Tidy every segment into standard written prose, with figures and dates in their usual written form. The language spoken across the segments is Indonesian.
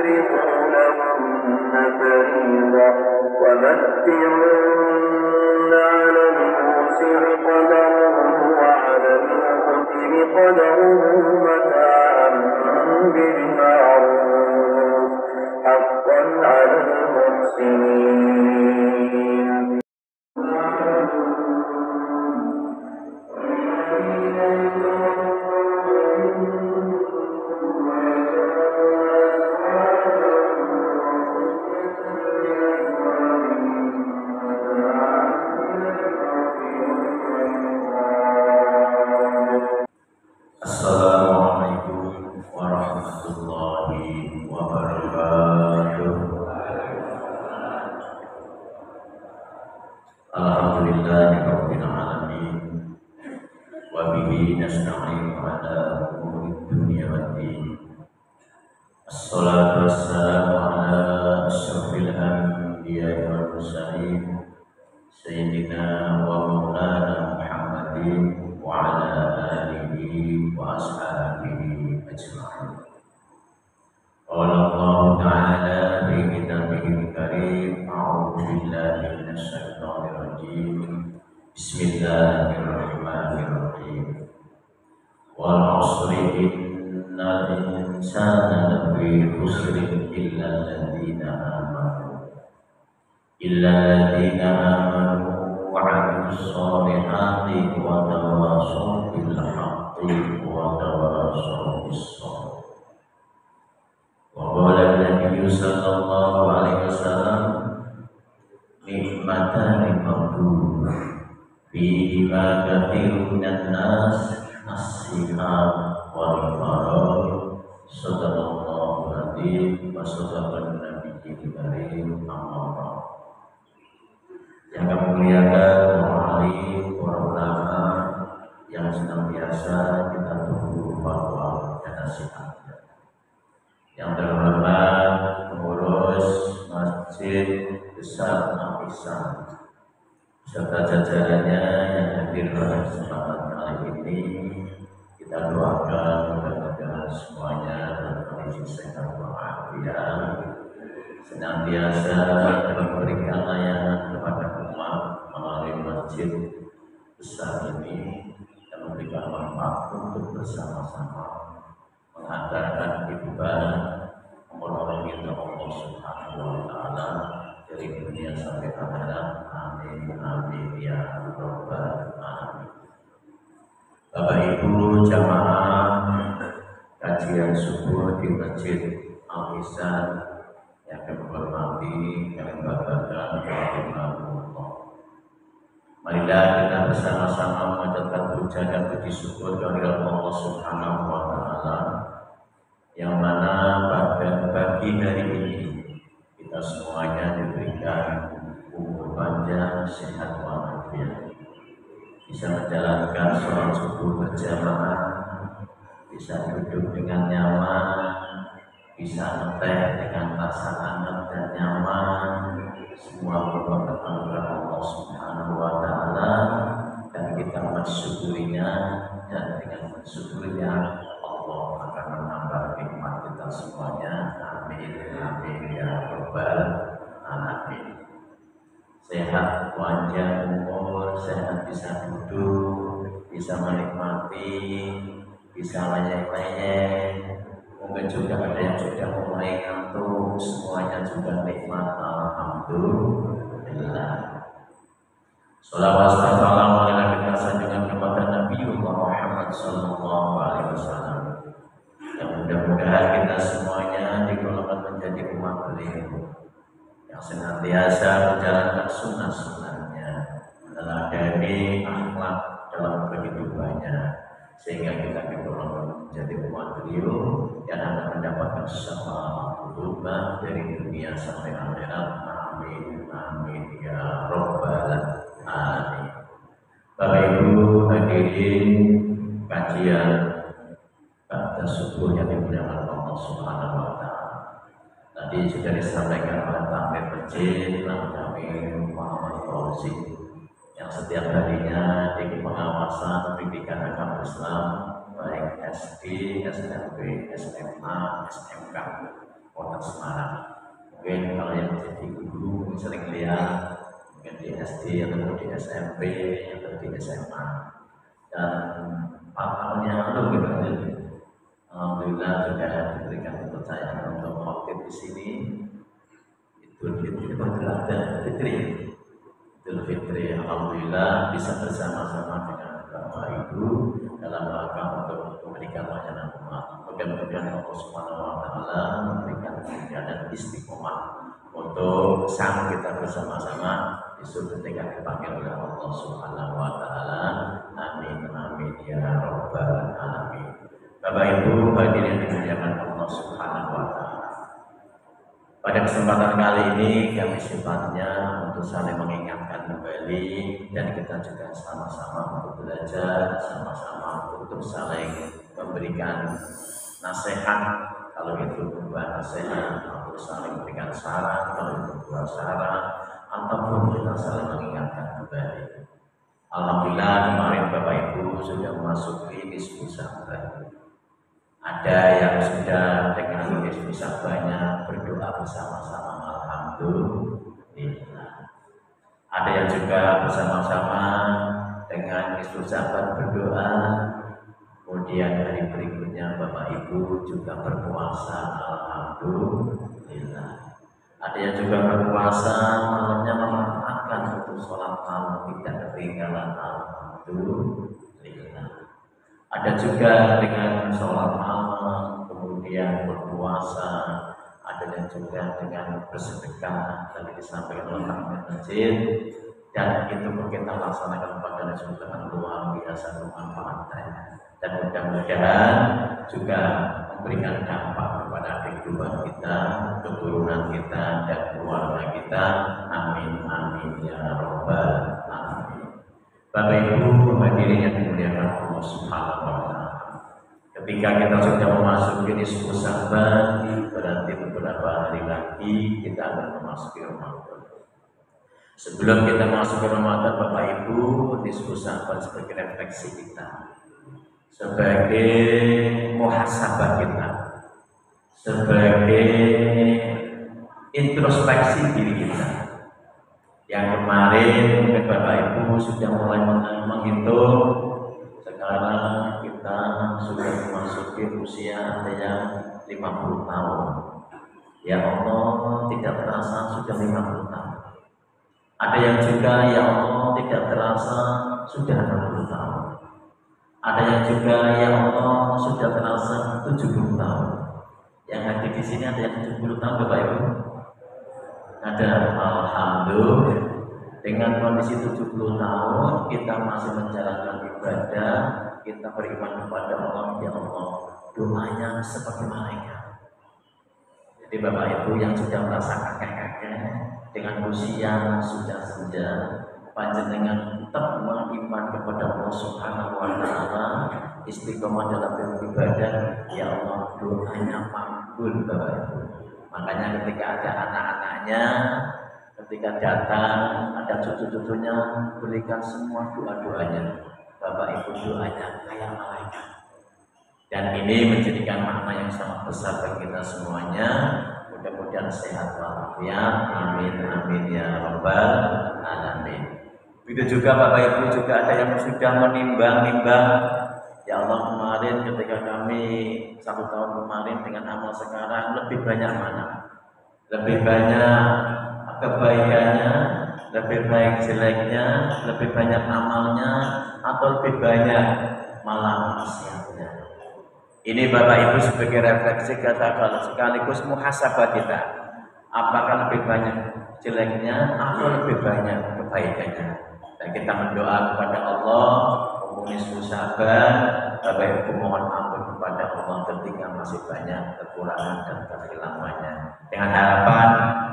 لهن فريضة ومتعوهن على الموسع قدره وعلى المقتر قدره متاعا بالمعروف حقا على المحسنين. Assalamualaikum warahmatullahi wabarakatuh. Alhamdulillahirabbil alamin wa bihi nasta'in ala umuri dunya waddin. Assalatu wassalamu ala asyrafil anbiya'i wal mursalin sayyidina wa maulana Muhammadin wa ala alihi wa ashabihi ajma'in. Qala Allah ta'ala fi kitabihil karim, a'udzu billahi minasy syaithanir rajim. Bismillahirrahmanirrahim. Wal 'ashri innal insana lafi khusrin illa alladziina amanu wa 'amilus shalihati wa tawashaw bil haqqi wa tawashaw bis sabr. Wa qala an-nabiy sallallahu alaihi wasallam, nikmatani mabdud fihi ma katsirun minan nas as-sihah wal faragh. Sadaqallahu al-azim wa sadaqan nabiyil karim. Amma yang kami muliakan para alim, para ulama yang senantiasa kita tunggu fatwa dan nasihatnya. Yang terhormat pengurus Masjid Besar Al-Ihsan serta jajarannya yang hadir pada kesempatan kali ini, kita doakan mudah-mudahan semuanya dalam kondisi sehat walafiat, senantiasa memberikan layanan kepada umat melalui masjid besar ini dan memberikan manfaat untuk bersama-sama mengantarkan kehidupan memenuhi Allah Subhanahu wa Ta'ala dari dunia sampai akhirat. Amin amin ya rabbal alamin. Bapak Ibu jamaah kajian subuh di Masjid Al-Ihsan yang kami hormati, kami banggakan rahimahullah. Marilah kita bersama-sama mengucapkan puja dan puji syukur kehadirat Allah Subhanahu wa Ta'ala, yang mana pada pagi hari ini kita semuanya diberikan umur panjang, sehat walafiat, bisa menjalankan sholat subuh berjamaah, bisa duduk dengan nyaman, bisa ngeteh dengan rasa hangat dan nyaman. Semua merupakan anugerah Allah Subhanahu wa Ta'ala dan kita mensyukurinya, dan dengan mensyukurinya Allah akan menambah nikmat kita semuanya. Amin amin ya rabbal alamin. Sehat panjang umur, sehat bisa duduk, bisa menikmati, bisa layek-layek. Mungkin juga ada yang sudah mulai ngantuk, semuanya juga nikmat. Alhamdulillah. Sholawat salam kita sanjungan kepada Nabi Muhammad sallallahu alaihi wasallam, yang mudah-mudahan kita semuanya digolongkan menjadi umat beliau yang senantiasa menjalankan sunnah-sunnahnya, meneladani akhlak dalam kehidupannya, sehingga kita digolongkan menjadi umat beliau yang akan mendapatkan syafaat utama dari dunia sampai akhirat. Amin amin ya rabbal alamin. Bapak Ibu hadirin kajian pada subuh yang dimuliakan Allah Subhanahu wa Ta'ala. Tadi sudah disampaikan oleh Takmir Masjid Takmir Muhammad Fauzi, yang setiap harinya di pengawasan pendidikan agama Islam baik SD, SMP, SMA, SMK Kota Semarang. Mungkin kalau yang jadi guru sering lihat mungkin di SD atau di SMP atau di SMA. Dan 4 tahun yang lalu gitu aja. Alhamdulillah juga diberikan kepercayaan untuk khotib di sini. Idul Fitri bergelada Fitri. Idul Fitri, alhamdulillah bisa bersama-sama dengan Bapak Ibu dalam rangka untuk memberikan layanan umat. Mudah-mudahan Allah Subhanahu wa taala memberikan kemuliaan dan istiqomah untuk sang kita bersama-sama di surga ketika dipanggil oleh Allah Subhanahu wa taala. Amin amin ya rabbal alamin. Bapak Ibu hadirin yang dimuliakan Allah Subhanahu wa taala. Pada kesempatan kali ini kami sifatnya untuk saling mengingatkan kembali dan kita juga sama-sama untuk belajar, sama-sama untuk saling memberikan nasihat kalau itu berupa nasihat, atau saling memberikan saran kalau itu berupa saran, ataupun kita saling mengingatkan kembali. Alhamdulillah kemarin Bapak Ibu sudah memasuki nisfu Sya'ban. Ada yang sudah dengan nisfu Sya'bannya berdoa bersama-sama, alhamdulillah. Ada yang juga bersama-sama dengan nisfu Sya'ban berdoa. Kemudian hari berikutnya Bapak Ibu juga berpuasa, alhamdulillah. Ada yang juga berpuasa malamnya memanfaatkan untuk sholat malam tidak ketinggalan, alhamdulillah. Ada juga dengan sholat malam kemudian berpuasa. Ada yang juga dengan bersedekah tadi disampaikan oleh Pak Masjid. Dan itu kita laksanakan pada Rasulullah luar biasa bermanfaatnya. Dan mudah-mudahan juga memberikan dampak kepada kehidupan kita, keturunan kita, dan keluarga kita. Amin amin ya rabbal alamin. Bapak Ibu hadirin yang dimuliakan Allah Subhanahu wa taala. Ketika kita sudah memasuki nisfu Sya'ban, berarti beberapa hari lagi kita akan memasuki Ramadan. Sebelum kita masuk ke Ramadan, Bapak Ibu, nisfu Sya'ban sebagai refleksi kita, sebagai muhasabah kita, sebagai introspeksi diri kita. Yang kemarin mungkin Bapak Ibu sudah mulai menghitung, sekarang kita sudah memasuki usia ada yang 50 tahun. Ya Allah, tidak terasa sudah 50 tahun. Ada yang juga ya Allah tidak terasa sudah 60 tahun. Ada yang juga ya Allah sudah terasa 70 tahun. Yang hadir di sini ada yang 70 tahun Bapak Ibu. Ada, alhamdulillah. Dengan kondisi 70 tahun kita masih menjalankan ibadah, kita beriman kepada Allah. Ya Allah, doanya seperti malaikat. Jadi Bapak Ibu yang sudah merasa kakek-kakek dengan usia sudah senja, panjenengan tetap beriman kepada Allah Subhanahu wa taala, istiqomah dalam beribadah, ya Allah doanya makbul Bapak Ibu. Makanya ketika ada anak-anaknya, ketika datang ada cucu-cucunya, berikan semua doa-doanya. Bapak Ibu doanya kayak malaikat. Dan ini menjadikan makna yang sangat besar bagi kita semuanya. Mudah-mudahan sehat walafiat. Amin amin ya rabbal alamin. Begitu juga Bapak Ibu juga ada yang sudah menimbang-nimbang. Ya Allah, kemarin ketika kami 1 tahun kemarin dengan amal sekarang lebih banyak mana? Lebih banyak kebaikannya, lebih baik jeleknya, lebih banyak amalnya, atau lebih banyak malah maksiatnya? Ini Bapak Ibu sebagai refleksi kata sekaligus muhasabah kita. Apakah lebih banyak jeleknya atau lebih banyak kebaikannya? Dan kita mendoa kepada Allah, nisfu Sya'ban, Bapak Ibu mohon ampun kepada Allah ketika masih banyak kekurangan dan kehilangannya. Dengan harapan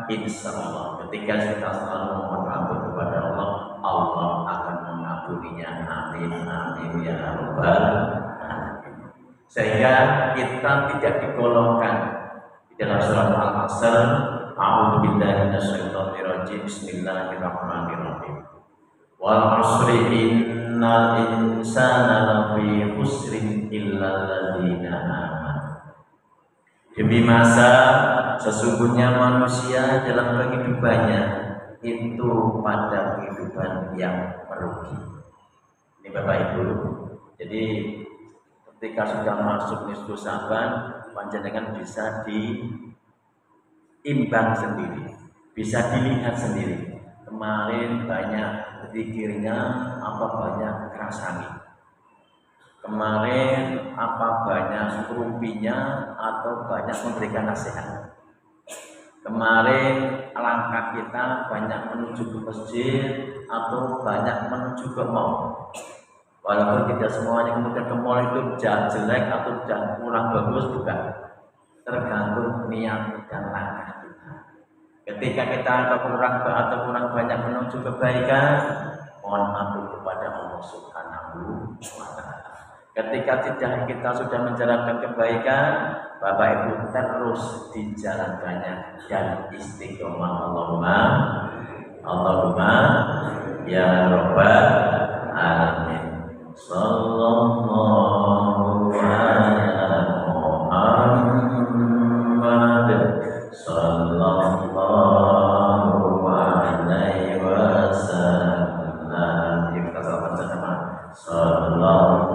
insya Allah ketika kita selalu mohon ampun kepada Allah, Allah akan mengampuninya. Amin amin ya rabbal alamin. Sehingga kita tidak digolongkan di dalam surat Al-Asr, a'udzu billahi minasyaitonir rajim, bismillahirrahmanirrahim. Wal 'asri innal insana lafi khusrin illal ladzina amanu. Demi masa sesungguhnya manusia dalam kehidupannya itu pada kehidupan yang merugi. Ini Bapak Ibu. Jadi ketika sudah masuk nisfu Sa'ban, panjenengan bisa diimbang sendiri, bisa dilihat sendiri. Kemarin banyak zikirnya, apa banyak kerasani. Kemarin apa banyak rumpinya atau banyak memberikan nasihat. Kemarin langkah kita banyak menuju ke masjid atau banyak menuju ke mall. Walaupun tidak semuanya kemudian ke mall itu jelek atau kurang bagus, bukan. Tergantung niat dan langkah kita. Ketika kita kurang banyak menuju kebaikan, mohon ampun kepada Allah Subhanahu wa Ta'ala. Ketika kita sudah menjalankan kebaikan, Bapak Ibu terus dijalankannya dan istiqomah. Allahumma ya Rabbal alamin. Sallallahu ala Muhammad sallallahu alaihi wasallam. Kita salam bersama. Sallallahu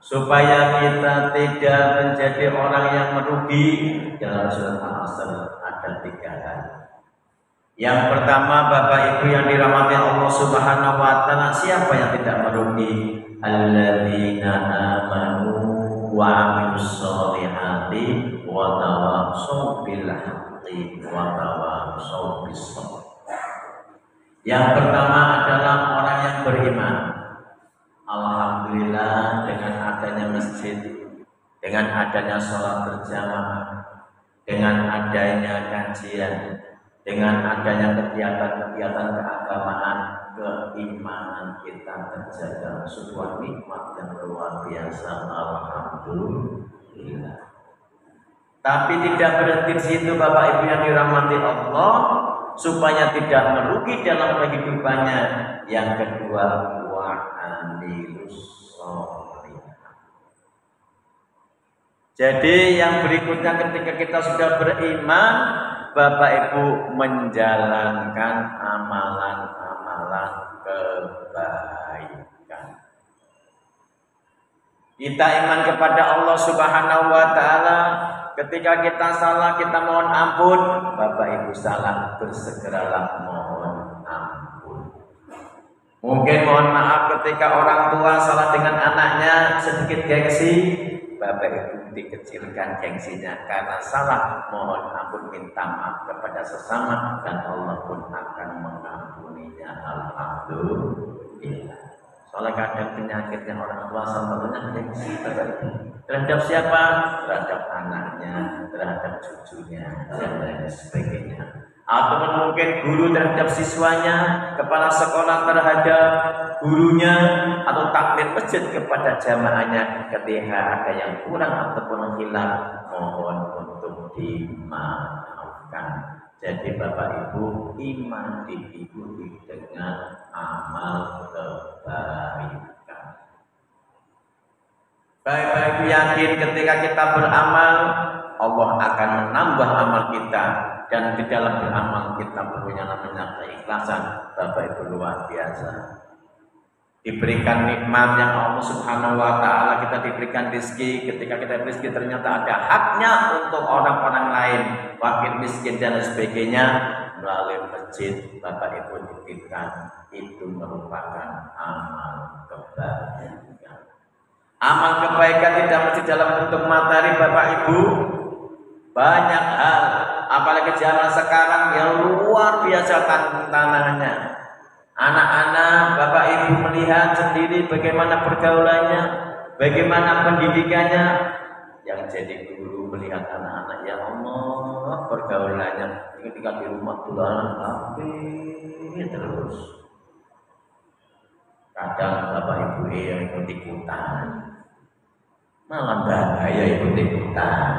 supaya kita tidak menjadi orang yang merugi. Dalam surat Al-Asr ada 3 hal. Yang pertama, Bapak Ibu yang dirahmati Allah Subhanahu wa Ta'ala, siapa yang tidak merugi? Alladzina amanu wa 'amilus sholihati wa tawassaw bil haqqi wa tawassaw bis sabr. Yang pertama adalah orang yang beriman. Alhamdulillah, dengan adanya masjid, dengan adanya sholat berjamaah, dengan adanya kajian, dengan adanya kegiatan-kegiatan keagamaan, keimanan kita terjaga, sebuah nikmat yang luar biasa. Alhamdulillah. Tapi tidak berhenti di situ, Bapak Ibu yang dirahmati Allah, supaya tidak merugi dalam kehidupannya. Yang kedua, jadi yang berikutnya, ketika kita sudah beriman, Bapak Ibu menjalankan amalan-amalan kebaikan. Kita iman kepada Allah Subhanahu wa Ta'ala. Ketika kita salah, kita mohon ampun. Bapak Ibu salah, bersegeralah mohon ampun. Mungkin mohon maaf ketika orang tua salah dengan anaknya, sedikit gengsi, Bapak Ibu dikecilkan gengsinya karena salah, mohon ampun, minta maaf kepada sesama, dan Allah pun akan mengampuninya. Alhamdulillah. Soalnya kadang penyakitnya orang tua sampai gengsi terhadap siapa? Terhadap anaknya, terhadap cucunya, dan lain sebagainya. Atau mungkin guru terhadap siswanya, kepala sekolah terhadap gurunya, atau takmir masjid kepada jamaahnya. Ketika ada yang kurang ataupun hilang, mohon untuk dimaafkan. Jadi Bapak Ibu, iman diikuti dengan amal kebaikan. Bapak Ibu yakin ketika kita beramal, Allah akan menambah amal kita. Dan di dalam beramal kita punya namanya keikhlasan. Bapak Ibu luar biasa. Diberikan nikmat yang Allah Subhanahu wa Ta'ala, kita diberikan rezeki. Ketika kita rezeki ternyata ada haknya untuk orang-orang lain, wakil miskin dan sebagainya, melalui masjid Bapak Ibu diberikan. Itu merupakan amal kebaikan. Amal kebaikan tidak mesti dalam bentuk materi, Bapak Ibu. Banyak hal, apalagi zaman sekarang yang luar biasa tantangannya. Anak-anak, Bapak Ibu melihat sendiri bagaimana pergaulannya, bagaimana pendidikannya. Yang jadi guru melihat anak-anak, ya Allah, pergaulannya ketika di rumah tularan HP terus. Kadang Bapak Ibu yang ikut-ikutan, malah bahaya ikut-ikutan.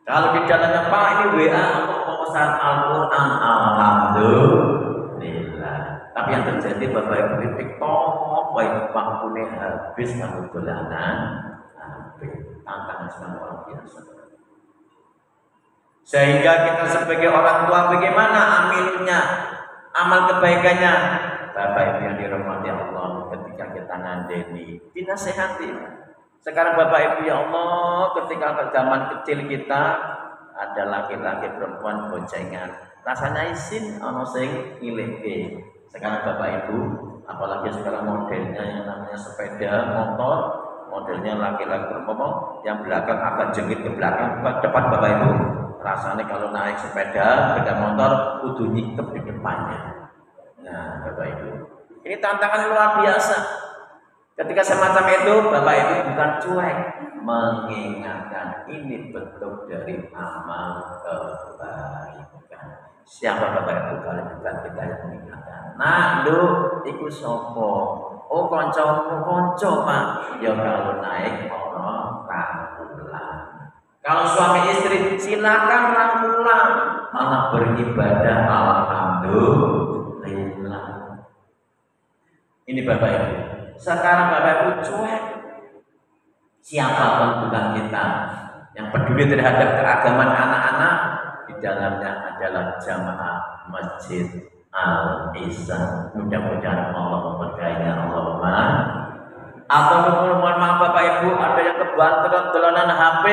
Kalau di dalamnya Pak ini WA untuk pemesan Al-Quran, alhamdulillah. Tapi yang terjadi Bapak Ibu di TikTok, baik waktunya habis kamu dolanan, tantangan sangat luar biasa. Sehingga kita sebagai orang tua bagaimana amilnya, amal kebaikannya. Bapak Ibu yang dirahmati Allah, ketika kita ngandeni, dinasehati. Sekarang Bapak Ibu ya Allah, ketika ke zaman kecil kita ada laki-laki perempuan boncengan, rasanya isin ono sing ngilehke. Sekarang Bapak Ibu, apalagi sekarang modelnya yang namanya sepeda motor, modelnya laki-laki perempuan yang belakang akan jengit ke belakang ke depan Bapak Ibu. Rasanya kalau naik sepeda motor kudu nyikep di depannya. Nah, Bapak Ibu, ini tantangan luar biasa. Ketika semacam itu, Bapak Ibu bukan cuek, mengingatkan ini bentuk dari amal kebaikan. Siapa Bapak Ibu kalau bukan kita yang mengingatkan? Nah, lu ikut sopo. Oh, konco Pak. Ya kalau naik orang rangkulan. Kalau suami istri silakan rangkulan, malah beribadah alhamdulillah. Ini Bapak Ibu. Sekarang Bapak Ibu cuek. Siapapun bukan kita yang peduli terhadap keagamaan anak-anak, di dalamnya adalah jamaah Masjid Al-Ihsan. Mudah-mudahan Allah memberkainya, Allahumma. Atau mohon maaf Bapak Ibu, ada yang kebanteran dolanan HP,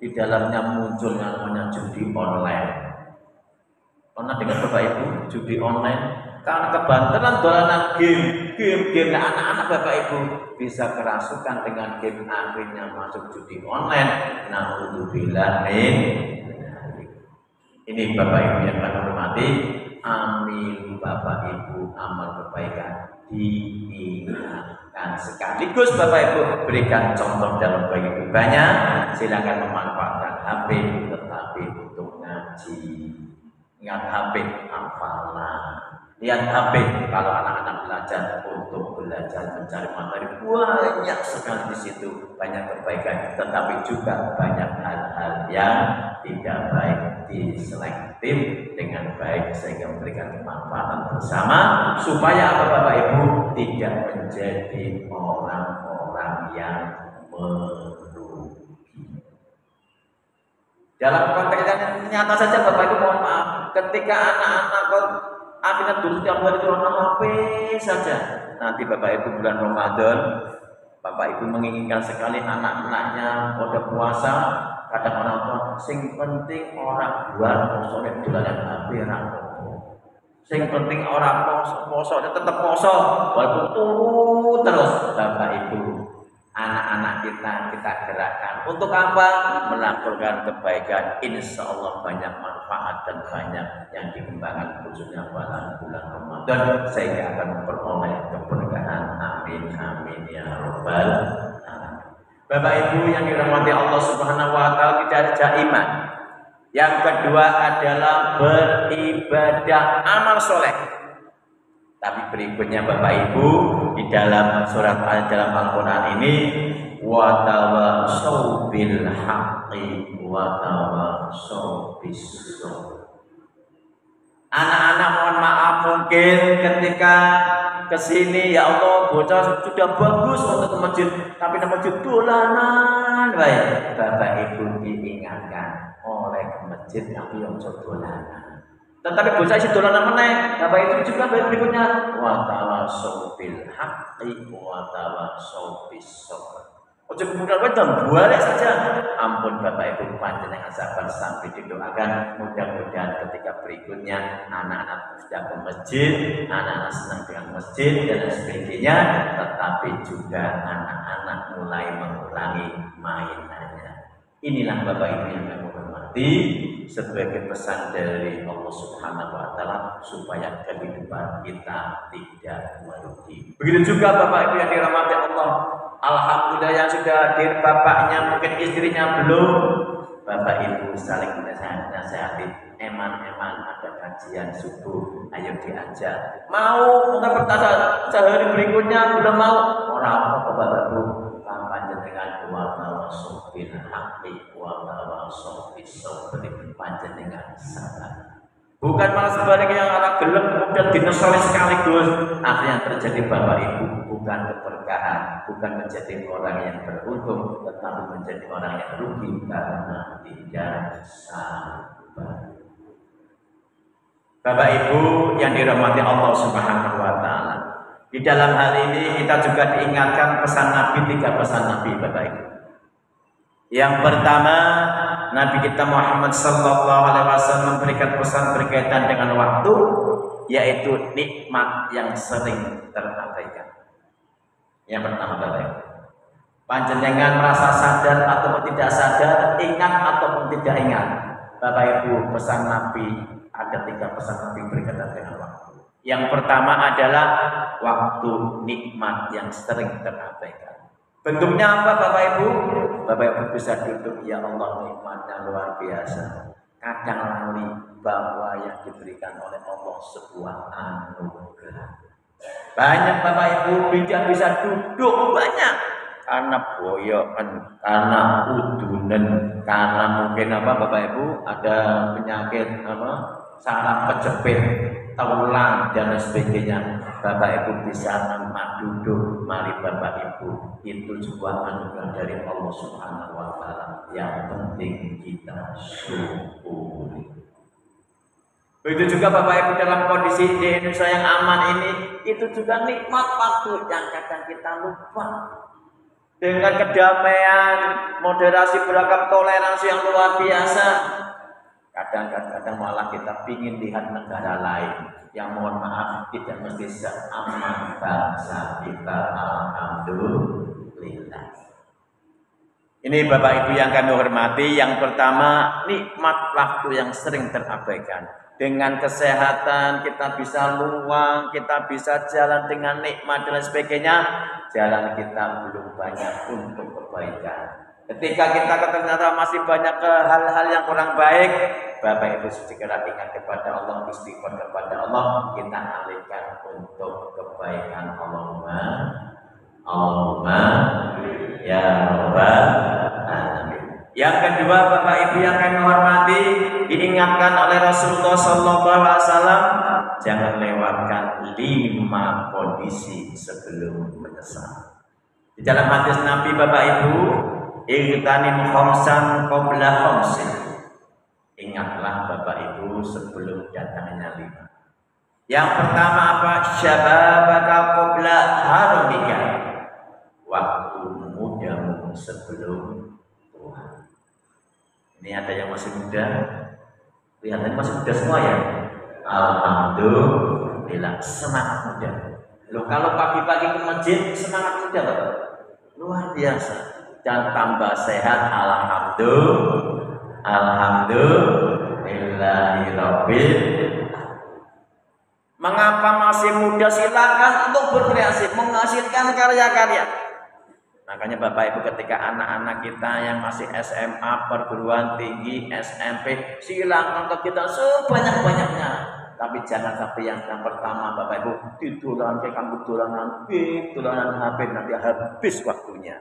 di dalamnya muncul yang namanya judi online. Pernah dengar Bapak Ibu judi online? Karena kebanteran dolanan game anak-anak Bapak Ibu bisa kerasukan dengan game, akhirnya masuk judi online. Naudzubillah min. Ini Bapak Ibu yang kami hormati, amin Bapak Ibu amal kebaikan diingatkan sekaligus Bapak Ibu berikan contoh dalam kehidupannya. Silakan memanfaatkan HP tetapi untuk ngaji. Ingat HP hafalan. Lihat HP kalau anak-anak belajar untuk belajar mencari materi, banyak sekali di situ, banyak kebaikan, tetapi juga banyak hal-hal yang tidak baik, diselektif dengan baik sehingga memberikan kemanfaatan bersama supaya apa Bapak Ibu tidak menjadi orang-orang yang merugi. Dalam konteks yang nyata saja Bapak Ibu mohon maaf, ketika anak-anak akhirnya dulu tiap hari turun HP saja. Nanti Bapak Ibu bulan Ramadan, Bapak Ibu menginginkan sekali anak-anaknya pada puasa. Kadang orang tua, sing penting orang buat poso nek dolanan HP ra apa. Sing penting orang poso tetap poso, walaupun turu terus. Bapak Ibu, anak-anak kita gerakkan untuk apa? Melakukan kebaikan. Insya Allah banyak manfaat dan banyak yang dikembangkan khususnya pada bulan Ramadan sehingga akan memperoleh keberkahan. Amin amin ya rabbal alamin. Bapak Ibu yang dirahmati Allah Subhanahu wa taala, tidak saja iman. Yang kedua adalah beribadah, amal soleh. Tapi berikutnya Bapak Ibu di dalam surat dalam Al-Quran ini, wa tawassaw bil haqqi wa tawassaw bis sabr. Anak-anak mohon maaf mungkin ketika kesini ya Allah bocah sudah bagus untuk ke masjid, tapi ke masjid dolanan. Baik Bapak Ibu diingatkan oleh ke masjid tapi yang dolanan. Tetapi bocah isi dolanan meneh, Bapak Ibu juga berikutnya wa tawassaw bil haqqi wa tawassaw bis sabr. Ojo kemudian wedang balik saja. Ampun Bapak Ibu panjenengan sabar sampai didoakan. Mudah-mudahan ketika berikutnya anak-anak sudah ke masjid, anak-anak senang dengan masjid dan sebagainya, tetapi juga anak-anak mulai mengulangi mainannya. Inilah Bapak Ibu yang kami hormati. sebagai pesan dari Allah Subhanahu wa taala supaya kehidupan kita tidak merugi. Begitu juga Bapak Ibu yang dirahmati Allah. Alhamdulillah yang sudah hadir bapaknya, mungkin istrinya belum. Bapak Ibu saling nasihati. Eman-eman ada kajian subuh, ayo diajak. Mau mungkin pertanyaan sehari berikutnya belum mau. Orang apa Bapak Ibu? Panjenengan wa tawassul bil haqqi wa tawassul bis sabri, panjenengan sabar. Bukan malah sebaliknya yang orang gelap kemudian dinesoli sekaligus. Akhirnya terjadi Bapak Ibu bukan keberkahan, bukan menjadi orang yang beruntung, tetapi menjadi orang yang rugi karena tidak sabar. Bapak Ibu yang dirahmati Allah Subhanahu wa taala. Di dalam hal ini kita juga diingatkan pesan Nabi, 3 pesan Nabi Bapak Ibu. Yang pertama, Nabi kita Muhammad sallallahu alaihi wasallam memberikan pesan berkaitan dengan waktu, yaitu nikmat yang sering terabaikan. Yang pertama Bapak Ibu, panjenengan merasa sadar ataupun tidak sadar, ingat ataupun tidak ingat, Bapak Ibu, pesan Nabi ada 3 pesan Nabi berkaitan dengan waktu. Yang pertama adalah waktu nikmat yang sering terabaikan. Bentuknya apa Bapak Ibu? Bapak Ibu bisa duduk, ya Allah nikmatnya luar biasa. Kadang lali bahwa yang diberikan oleh Allah sebuah anugerah. Banyak Bapak Ibu tidak bisa duduk banyak karena boyokan, karena udunan, karena mungkin apa Bapak Ibu ada penyakit apa saraf kejepit, tulang dan sebagainya. Bapak Ibu bisa memang duduk. Mari Bapak Ibu, itu sebuah anugerah dari Allah Subhanahu wa taala yang penting kita syukuri. Begitu juga Bapak Ibu dalam kondisi di Indonesia yang aman ini, itu juga nikmat waktu yang kadang kita lupa. Dengan kedamaian, moderasi, beragam toleransi yang luar biasa, kadang-kadang malah kita ingin lihat negara lain yang mohon maaf tidak mesti seaman bangsa kita. Alhamdulillah. Ini Bapak Ibu yang kami hormati, yang pertama nikmat waktu yang sering terabaikan. Dengan kesehatan kita bisa luang, kita bisa jalan dengan nikmat dan sebagainya. Jalan kita belum banyak untuk kebaikan. Ketika kita ternyata masih banyak hal-hal yang kurang baik, Bapak Ibu segera ingat kepada Allah, istighfar kepada Allah, kita alihkan untuk kebaikan. Allahumma ya Rabbal alamin. Yang kedua Bapak Ibu yang kami hormati, diingatkan oleh Rasulullah SAW, jangan lewatkan 5 kondisi sebelum menyesal. Di dalam hadis Nabi Bapak Ibu, Igtanim khamsan qabla khamsin. Ingatlah Bapak Ibu sebelum datangnya 5. Yang pertama apa? Syababaka qabla haramika. Waktu mudamu sebelum tua. Ini ada yang masih muda. Lihatnya masih muda semua ya. Alhamdulillah, semangat muda. Loh, kalau pagi-pagi ke masjid semangat muda Bapak. Luar biasa. Dan tambah sehat, alhamdulillahirabbil. Mengapa masih muda? Silakan untuk berkreasi, menghasilkan karya-karya. Makanya Bapak Ibu, ketika anak-anak kita yang masih SMA, perguruan tinggi, SMP, silakan untuk kita sebanyak-banyaknya. Tapi jangan sampai yang pertama Bapak Ibu dolanan kamu dolanan HP, nanti habis waktunya.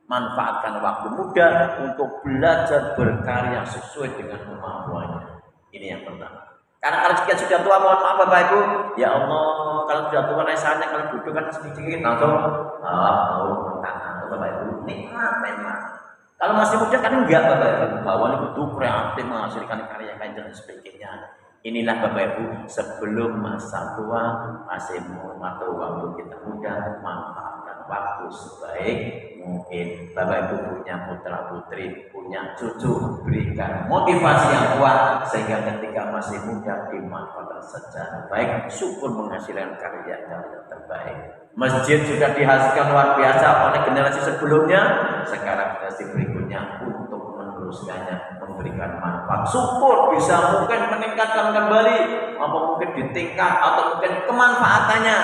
Manfaatkan waktu muda untuk belajar berkarya sesuai dengan kemampuannya. Ini yang pertama. Karena kalau kita sudah tua, mohon maaf Bapak Ibu, ya Allah, kalau sudah tua rasanya kalau duduk kan sedikit langsung mentang Bapak Ibu, nikmat memang. Kalau masih muda kan enggak Bapak Ibu, bawaan itu kreatif menghasilkan karya-karya dan sebagainya. Inilah Bapak Ibu, sebelum masa tua masih waktu kita muda, manfaatkan waktu sebaik mungkin. Bapak Ibu punya putra putri, punya cucu, berikan motivasi yang kuat sehingga ketika masih muda dimanfaatkan secara baik, syukur menghasilkan karya-karya terbaik. Masjid sudah dihasilkan luar biasa oleh generasi sebelumnya, sekarang generasi berikutnya untuk meneruskannya, memberikan manfaat. Syukur bisa mungkin meningkatkan kembali, apa mungkin ditingkat atau mungkin kemanfaatannya.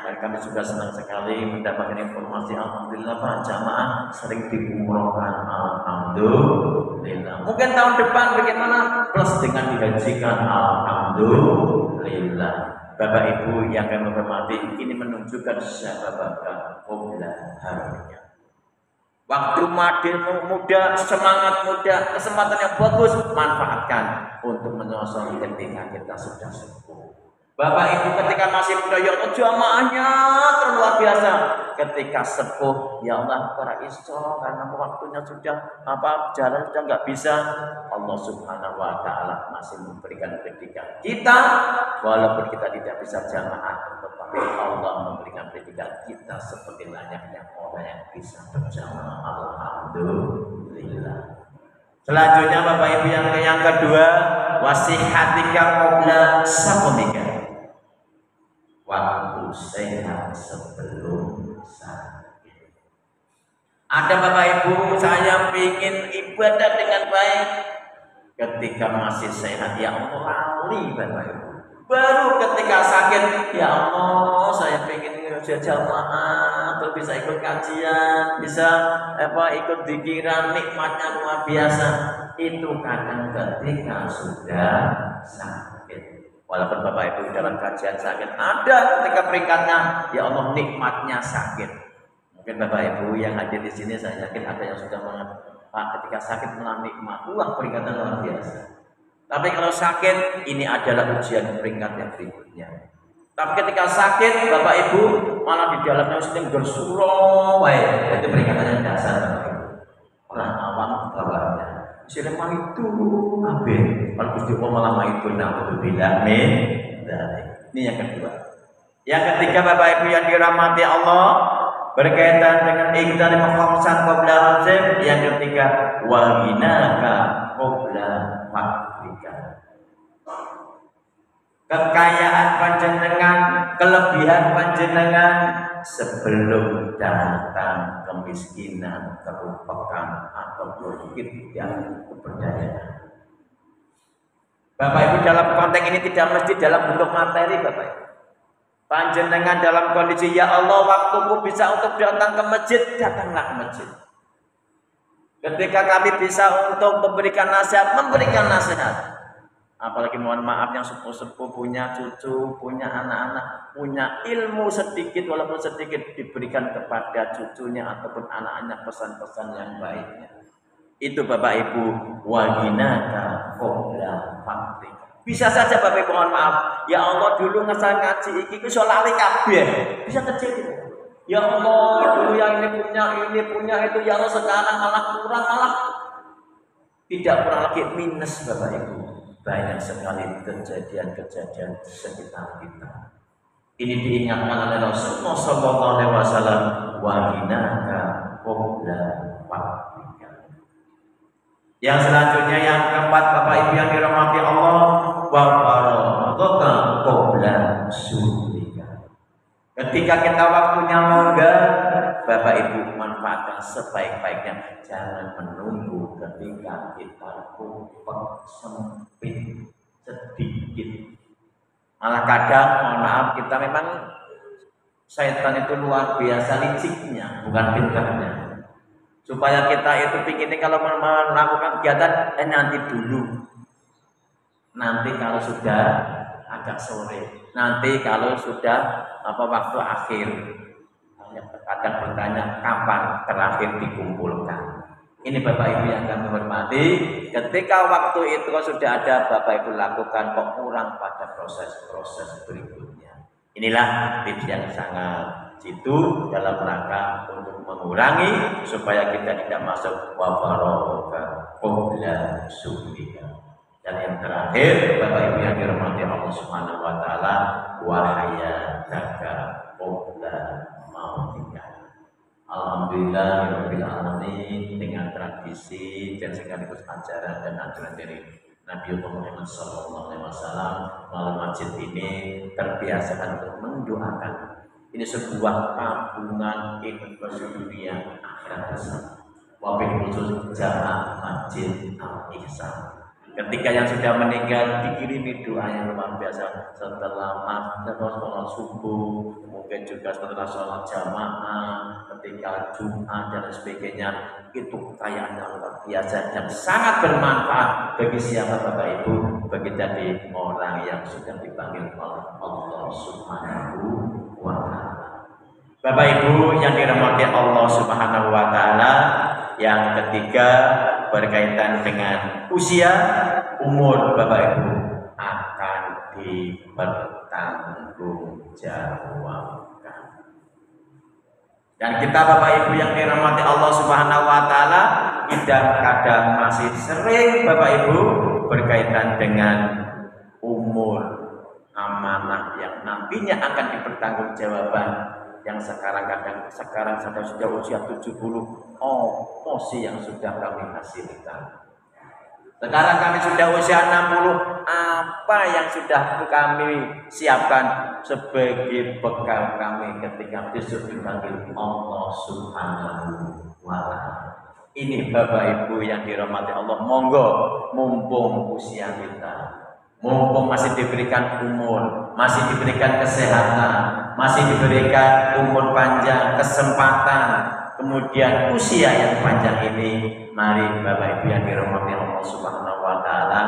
Dan kami sudah senang sekali mendapatkan informasi, alhamdulillah Pak, jamaah sering diumrohkan, alhamdulillah. Mungkin tahun depan bagaimana, plus dengan dihajikan, alhamdulillah. Bapak Ibu yang kami hormati, ini menunjukkan siapa Bapak Qobla harusnya. Waktu muda, semangat muda, kesempatan yang bagus, manfaatkan untuk menyosong ketika kita sudah sepuh. Bapak Ibu ketika masih muda, ya Allah jamaahnya terluar biasa. Ketika sepuh, ya Allah para iso karena waktunya sudah jalan sudah nggak bisa. Allah Subhanahu Wa Taala masih memberikan predikat kita, walaupun kita tidak bisa jamaah, tetapi Allah memberikan predikat kita seperti layaknya orang yang bisa berjamaah. Alhamdulillah. Selanjutnya Bapak Ibu yang kedua, wasihatika qabla saqmika. Waktu sehat sebelum sakit. Ada Bapak Ibu, saya ingin ibadah dengan baik ketika masih sehat, ya Allah lali Bapak Ibu. Baru ketika sakit, ya Allah saya ingin jamaah, terus bisa ikut kajian, bisa ikut zikiran, nikmatnya luar biasa. Itu kadang ketika sudah sakit. Walaupun Bapak Ibu dalam kajian sakit, ada ketika peringkatnya, ya Allah nikmatnya sakit. Mungkin Bapak Ibu yang hadir di sini, saya yakin ada yang sudah Pak ketika sakit malah nikmat, wah peringkatan luar biasa. Tapi kalau sakit, ini adalah ujian peringkat yang berikutnya. Tapi ketika sakit, Bapak Ibu malah di dalamnya sedang bersurau, itu peringatan yang dasar Bapak Ibu. Orang awam bawahnya. Siapa itu kabeh kalau Gusti Allah malah itu naudzubillah min dzalik. Ini yang kedua. Yang ketiga Bapak Ibu yang dirahmati Allah, berkaitan dengan iqdar khamsan qabla hazim. Yang ketiga, wa ghinaka qabla fakrika. Kekayaan panjenengan, kelebihan panjenengan sebelum datang kemiskinan, kerupakan atau tidak keberdayaan. Bapak Ibu dalam konteks ini tidak mesti dalam bentuk materi Bapak Ibu. Panjenengan dalam kondisi, ya Allah waktuku bisa untuk datang ke masjid, datanglah ke masjid. Ketika kami bisa untuk memberikan nasihat, memberikan nasihat. Apalagi mohon maaf yang sepuh-sepuh punya cucu, punya anak-anak, punya ilmu sedikit walaupun sedikit diberikan kepada cucunya ataupun anak-anaknya pesan-pesan yang baiknya. Itu Bapak Ibu, waginaka qabla fakrika. Bisa saja Bapak Ibu mohon maaf, ya Allah dulu ngesal ngaji iki iso lali kabeh. Bisa terjadi. Ya Allah dulu yang ini punya itu, ya Allah sekarang malah kurang, malah tidak kurang lagi minus Bapak Ibu. Banyak sekali kejadian-kejadian di sekitar kita. Ini diingatkan oleh Rasulullah SAW, waginaka qabla fakrika. Yang selanjutnya yang keempat Bapak Ibu yang dirahmati Allah, wa faragaka qabla syughlika. Ketika kita waktunya longgar, Bapak Ibu manfaatkan sebaik-baiknya. Jangan menunggu ketika kita rumput sempit sedikit. Malah kadang, mohon maaf, kita memang setan itu luar biasa liciknya, bukan pintarnya. Supaya kita itu pikirnya kalau melakukan kegiatan, nanti dulu. Nanti kalau sudah agak sore, nanti kalau sudah waktu akhir. Kadang bertanya kapan terakhir dikumpulkan. Ini Bapak Ibu yang kami hormati, ketika waktu itu sudah ada, Bapak Ibu lakukan, kok kurang pada proses-proses berikutnya. Inilah tips yang sangat jitu dalam rangka untuk mengurangi supaya kita tidak masuk wa baraka qabla syughlika. Dan yang terakhir Bapak Ibu yang dirahmati Allah Subhanahu wa taala, wa hayataka qabla mautika. Alhamdulillah rabbil alamin, dengan tradisi dan sekaligus ajaran dan ajaran dari Nabi Muhammad SAW melalui masjid ini terbiasakan untuk mendoakan. Ini sebuah tabungan investasi dunia akhirat bersama. wabil khusus jamaah Masjid Al-Ihsan. Ketika yang sudah meninggal dikirimi doa yang luar biasa setelah sholat subuh, mungkin juga setelah sholat jamaah, ketika Jumat dan sebagainya. Itu kekayaan yang luar biasa dan sangat bermanfaat bagi siapa Bapak Ibu, bagi jadi orang yang sudah dipanggil oleh Allah Subhanahu wa Ta'ala. Bapak Ibu yang dirahmati Allah Subhanahu wa Ta'ala, yang ketiga berkaitan dengan usia, umur Bapak Ibu akan dipertanggungjawabkan. Dan kita Bapak Ibu yang dirahmati Allah Subhanahu wa Ta'ala, kadang masih sering Bapak Ibu berkaitan dengan umur amanah yang nantinya akan dipertanggungjawabkan. Yang sekarang sudah usia 70, sih yang sudah kami hasilkan. Sekarang kami sudah usia 60, apa yang sudah kami siapkan sebagai bekal kami ketika besok dipanggil Allah Subhanahu wa Ta'ala. Ini Bapak Ibu yang dirahmati Allah, monggo mumpung usia kita, mumpung masih diberikan umur, masih diberikan kesehatan, masih diberikan umur panjang, kesempatan, kemudian usia yang panjang ini, mari Bapak Ibu yang dirahmati Allah Subhanahu wa Ta'ala,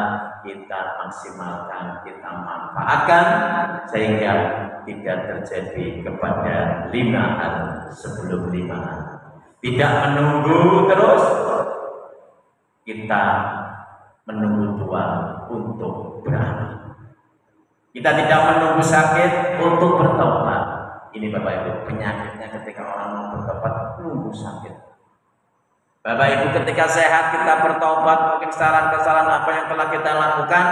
kita maksimalkan, kita manfaatkan sehingga tidak terjadi kepada 5 hal sebelum 5 hal. Tidak menunggu terus, kita menunggu tua untuk beramal. Kita tidak menunggu sakit untuk bertobat. Ini Bapak Ibu, penyakitnya ketika orang mau bertobat nunggu sakit. Bapak Ibu ketika sehat kita bertobat, mungkin kesalahan-kesalahan apa yang telah kita lakukan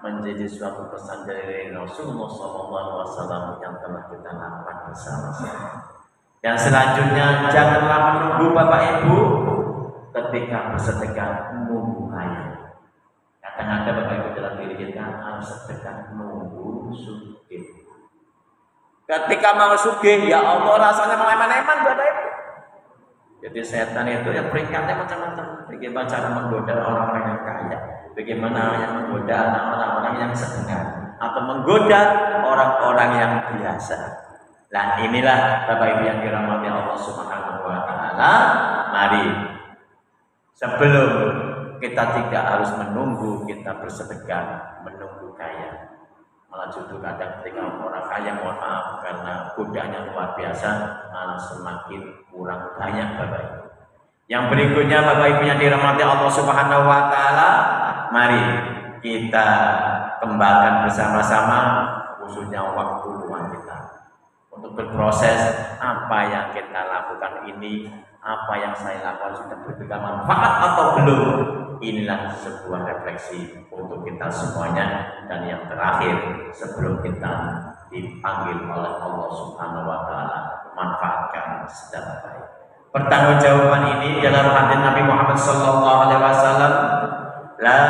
menjadi suatu pesan dari Rasulullah SAW yang telah kita lakukan bersama-sama. Dan selanjutnya janganlah menunggu Bapak Ibu ketika bersedekah menunggu kaya. Kadang-kadang Bapak Ibu dalam diri kita harus sedekah menunggu sugih. Ketika mau sugih, ya Allah rasanya eman-eman Bapak Ibu. Jadi setan itu ya peringkatnya macam-macam. Bagaimana cara menggoda orang-orang yang kaya, bagaimana yang menggoda orang-orang yang sedekah, atau menggoda orang-orang yang biasa. Nah inilah Bapak Ibu yang dirahmati Allah Subhanahu wa Ta'ala. Mari sebelum kita tidak harus menunggu kita bersedekah, menunggu kaya. Malah justru kadang ketika orang kaya, mohon maaf, karena godanya luar biasa, malah semakin kurang banyak Bapak Ibu. Yang berikutnya Bapak Ibu yang dirahmati Allah Subhanahu wa Ta'ala, mari kita kembangkan bersama-sama khususnya waktu luang kita untuk berproses apa yang kita lakukan ini, apa yang saya lakukan sudah memberikan manfaat atau belum. Inilah sebuah refleksi untuk kita semuanya. Dan yang terakhir sebelum kita dipanggil oleh Allah Subhanahu wa Ta'ala, manfaatkan secara baik. Pertanggungjawaban ini dalam hadis Nabi Muhammad SAW, la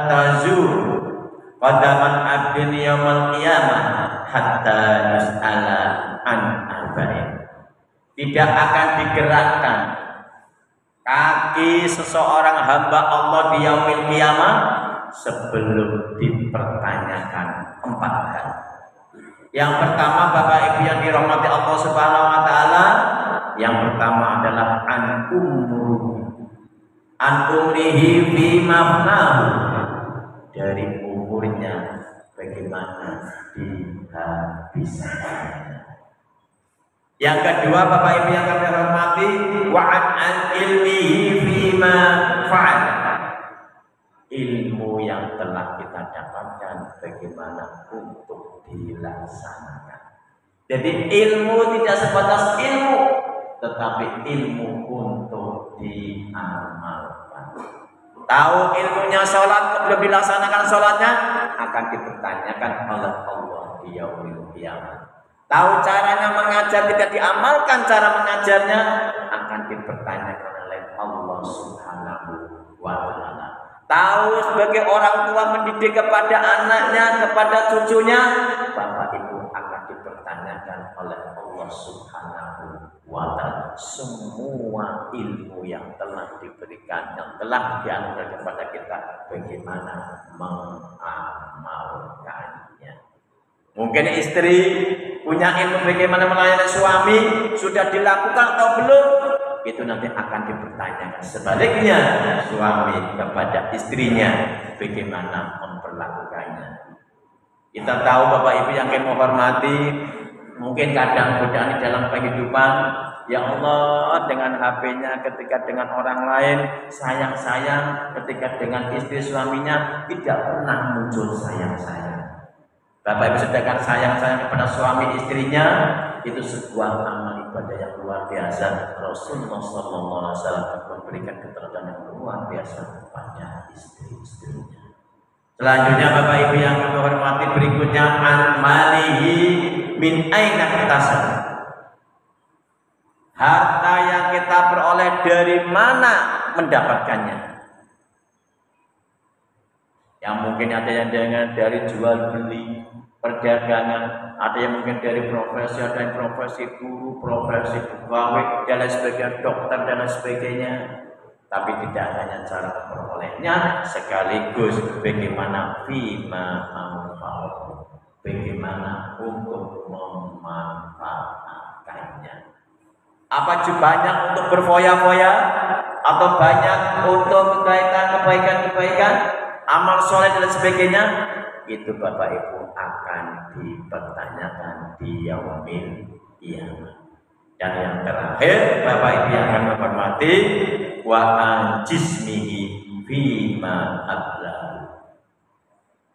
tazur qadaman abdin yaumil qiyamah hatta yus'ala an arba'in. Tidak akan digerakkan kaki seseorang hamba Allah di yaumil qiyamah sebelum dipertanyakan 4 hal. Yang pertama Bapak Ibu yang dirahmati Allah Subhanahu wa Ta'ala, yang pertama adalah an umrihi fi mafnahu, dari umurnya bagaimana dihabiskannya. Yang kedua Bapak Ibu yang kami hormati, wa'an an ilmihi fima fa'al, ilmu yang telah kita dapatkan bagaimana untuk dilaksanakan. Jadi ilmu tidak sebatas ilmu, tetapi ilmu untuk diamalkan. Tahu ilmunya sholat, belum dilaksanakan sholatnya, akan dipertanyakan oleh Allah di yaumil qiyamah. Tahu caranya mengajar, tidak diamalkan cara mengajarnya, akan dipertanyakan oleh Allah Subhanahu wa Ta'ala. Tahu sebagai orang tua mendidik kepada anaknya, kepada cucunya, Bapak Ibu akan dipertanyakan oleh Allah Subhanahu wa Ta'ala. semua ilmu yang telah diberikan, yang telah dianugerahkan kepada kita, bagaimana mengamalkannya. Mungkin istri punya ilmu bagaimana melayani suami, sudah dilakukan atau belum, itu nanti akan dipertanyakan. Sebaliknya, suami kepada istrinya bagaimana memperlakukannya. Kita tahu Bapak Ibu yang kami hormati, mungkin kadang godaan di dalam kehidupan, ya Allah, dengan HP-nya ketika dengan orang lain sayang-sayang, ketika dengan istri suaminya tidak pernah muncul sayang-sayang. Bapak Ibu sedangkan sayang-sayang kepada suami istrinya, itu sebuah amal ibadah yang luar biasa. Rasulullah SAW memberikan keterangan yang luar biasa kepada istri-istrinya. Selanjutnya Bapak Ibu yang kami hormati, berikutnya an-malihi min aina iktasab. Harta yang kita peroleh dari mana mendapatkannya? Yang mungkin ada yang dengan dari jual beli, perdagangan, ada yang mungkin dari profesi, ada yang profesi guru, profesi pegawai, dan lain sebagainya, dokter dan lain sebagainya. Tapi tidak hanya cara memperolehnya, sekaligus bagaimana fima manfaat, bagaimana untuk memanfaatkannya. Apa banyak untuk berfoya-foya atau banyak untuk kebaikan-kebaikan, amal soleh dan sebagainya? Itu Bapak Ibu akan dipertanyakan di yaumil qiyamah. Dan yang terakhir Bapak Ibu yang akan menghormati, wa anjismihi fima abla.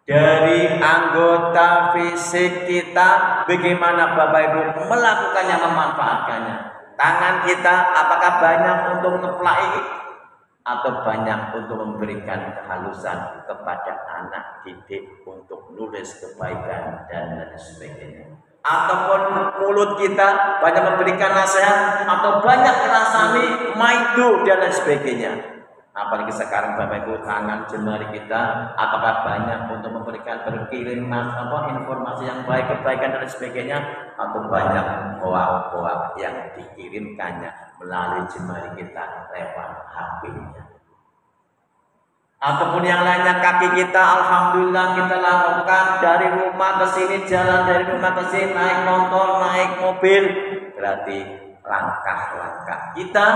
Dari anggota fisik kita, bagaimana Bapak Ibu melakukannya, memanfaatkannya. Tangan kita apakah banyak untuk ngeplai atau banyak untuk memberikan kehalusan kepada anak didik untuk nulis kebaikan dan lain sebagainya. Ataupun mulut kita banyak memberikan nasihat atau banyak kerasani, maidu dan lain sebagainya. Apalagi sekarang Bapak Ibu, tangan jemari kita apakah banyak untuk memberikan berkirim informasi yang baik, kebaikan dan lain sebagainya, atau banyak hoak-hoak yang dikirimkannya melalui jemari kita lewat HP-nya. Ataupun yang lainnya, kaki kita alhamdulillah kita lakukan dari rumah ke sini, jalan dari rumah ke sini, naik motor, naik mobil, berarti langkah-langkah kita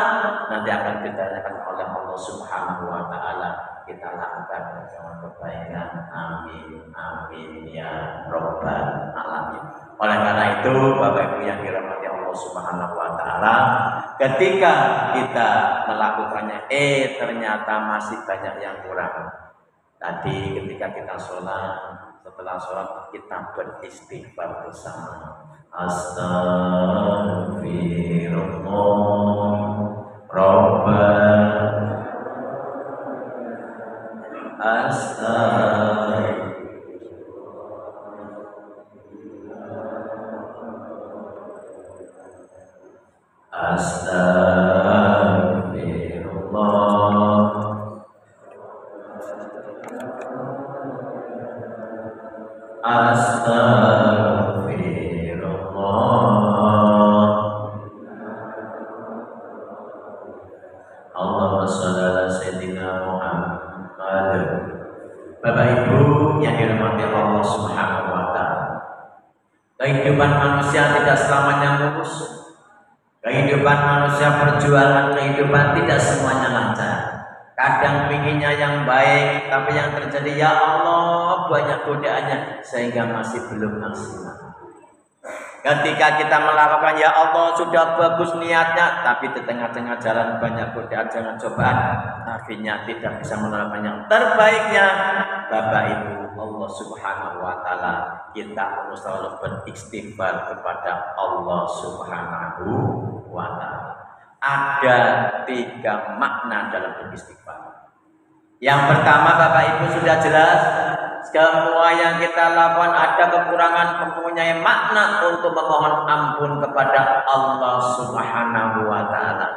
nanti akan ditanyakan oleh Allah Subhanahu wa taala, kita lakukan bersama kebaikan. Amin amin ya rabbal alamin. Oleh karena itu Bapak Ibu yang dirahmati Allah Subhanahu wa taala, ketika kita melakukannya ternyata masih banyak yang kurang. Tadi ketika kita sholat, setelah sholat kita beristighfar bersama. Astaghfirullah Rabbana Allahumma shalli ala sayyidina Muhammad. Bapak Ibu yang dirahmati Allah Subhanahu wa taala, kehidupan manusia tidak selamanya mulus. Kehidupan manusia, perjuangan kehidupan tidak semuanya lancar. Kadang pinginnya yang baik, tapi yang terjadi ya Allah banyak godaannya sehingga masih belum maksimal. Ketika kita melakukan ya Allah sudah bagus niatnya, tapi di tengah-tengah jalan banyak godaan, jangan cobaan, akhirnya tidak bisa menerapkan yang terbaiknya. Bapak Ibu, Allah Subhanahu wa taala, kita harus selalu beristighfar kepada Allah Subhanahu wa taala. Ada 3 makna dalam beristighfar. Yang pertama Bapak Ibu sudah jelas, semua yang kita lakukan ada kekurangan, mempunyai makna untuk memohon ampun kepada Allah Subhanahu wa taala.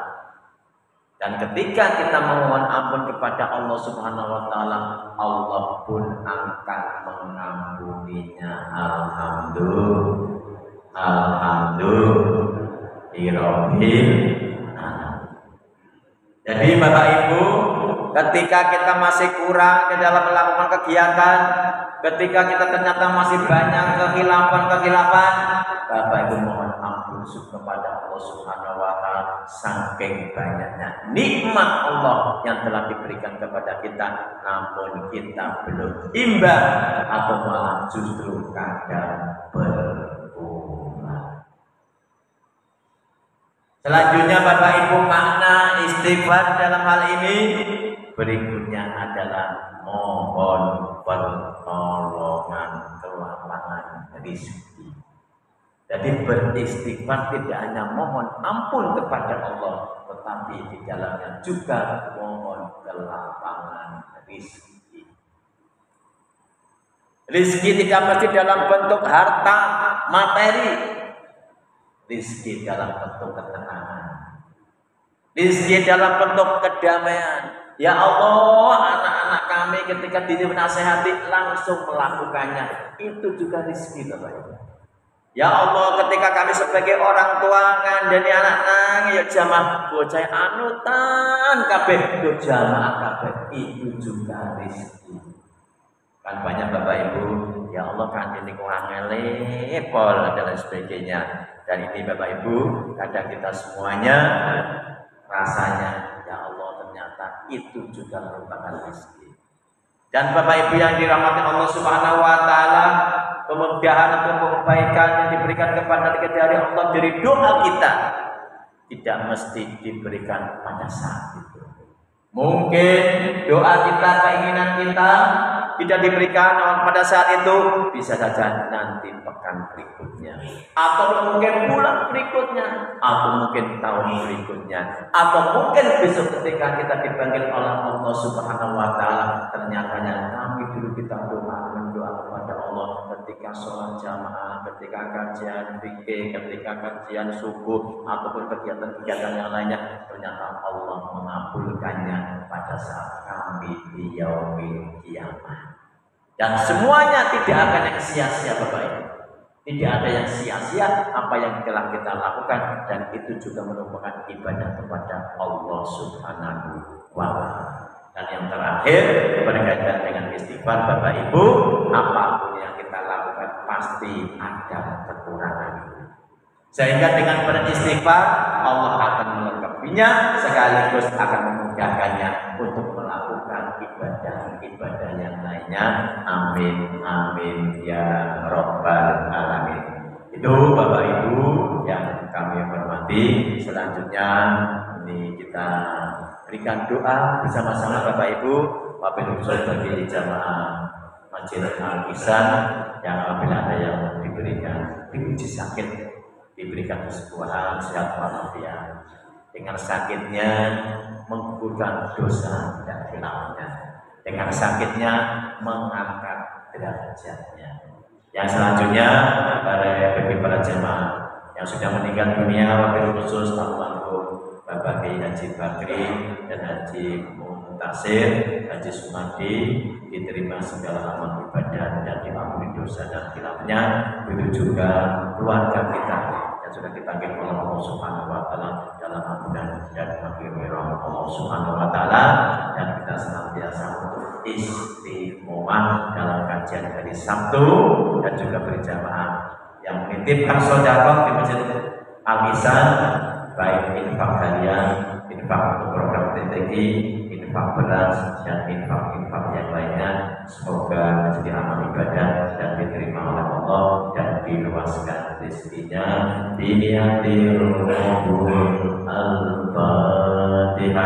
Dan ketika kita memohon ampun kepada Allah Subhanahu wa taala, Allah pun akan mengampuninya. Alhamdulillah. Jadi Bapak Ibu, ketika kita masih kurang di dalam melakukan kegiatan, ketika kita ternyata masih banyak kekhilafan, Bapak Ibu mohon ampun kepada Allah Subhanahu wa taala saking banyaknya nikmat Allah yang telah diberikan kepada kita, namun kita belum imbang atau malah justru kadang berkurang. Selanjutnya Bapak Ibu, makna istighfar dalam hal ini berikutnya adalah mohon pertolongan kelapangan rezeki. Jadi beristighfar tidak hanya mohon ampun kepada Allah, tetapi di dalamnya juga mohon kelapangan rezeki. Rezeki tidak mesti dalam bentuk harta materi, rezeki dalam bentuk ketenangan, rezeki dalam bentuk kedamaian. Ya Allah, anak-anak kami ketika dinasehati langsung melakukannya, itu juga rezeki Bapak Ibu. Ya Allah, ketika kami sebagai orang tua ngandani anak nang ya jamaah bocah anutan kabeh do jamaah kabeh, itu juga rezeki. Kan banyak Bapak Ibu, ya Allah kandhani kurang ngelepol dan lain sebagainya. Dan ini Bapak Ibu, kadang kita semuanya rasanya ya Allah ternyata itu juga merupakan rezeki. Dan Bapak Ibu yang dirahmati Allah Subhanahu wa taala, kemudahan atau kebaikan yang diberikan kepada kita dari Allah dari doa kita tidak mesti diberikan pada saat itu. Mungkin doa kita, keinginan kita tidak diberikan pada saat itu, bisa saja nanti pekan berikutnya, atau mungkin bulan berikutnya, atau mungkin tahun berikutnya, atau mungkin besok ketika kita dipanggil oleh Allah Subhanahu wa taala, ternyata kami dulu kita mendoa kepada Allah ketika sholat jamaah, ketika kajian fikih, ketika kajian subuh, ataupun kegiatan-kegiatan yang lainnya, ternyata Allah mengabulkannya pada saat kami di yaumil kiamah. Dan semuanya tidak akan yang sia-sia Bapak Ibu. Tidak ada yang sia-sia apa yang telah kita lakukan, dan itu juga merupakan ibadah kepada Allah Subhanahu wa taala. Dan yang terakhir berkaitan dengan istighfar Bapak Ibu, apapun yang kita lakukan pasti ada kekurangan. Sehingga dengan beristighfar Allah akan melengkapinya sekaligus akan memudahkannya untuk melakukan ibadah-ibadah yang lainnya. Amin amin ya rabbal alamin. Itu Bapak Ibu yang kami hormati. Selanjutnya ini kita berikan doa bersama-sama Bapak Ibu, wabil khusus bagi jamaah Masjid Al-Ihsan yang apabila ada yang diberikan diuji sakit, diberikan kesembuhan sehat walafiat, dengan sakitnya menggugurkan dosa dan khilafnya, dengan sakitnya mengangkat derajatnya. Yang selanjutnya bagi para jemaah yang sudah meninggal dunia, wabil khusus almarhum Bapak Kiai Haji Bakri dan Haji Muntasir, Haji Sumadi, diterima segala amal ibadah dan diampuni dosa dan khilafnya. Begitu juga keluarga kita yang sudah dipanggil oleh Allah Subhanahu wa taala dalam ampunan dan maghfirah Allah Subhanahu wa taala, dan kita senantiasa untuk istiqomah dalam kajian hari Sabtu dan juga berjamaah. Yang menitipkan sedekah di Masjid Al-Ihsan, baik infak harian, infak untuk program TTG, infak beras, dan infak-infak yang lainnya, semoga menjadi amal ibadah dan diterima oleh Allah dan diluaskan rezekinya. Al-Fatihah.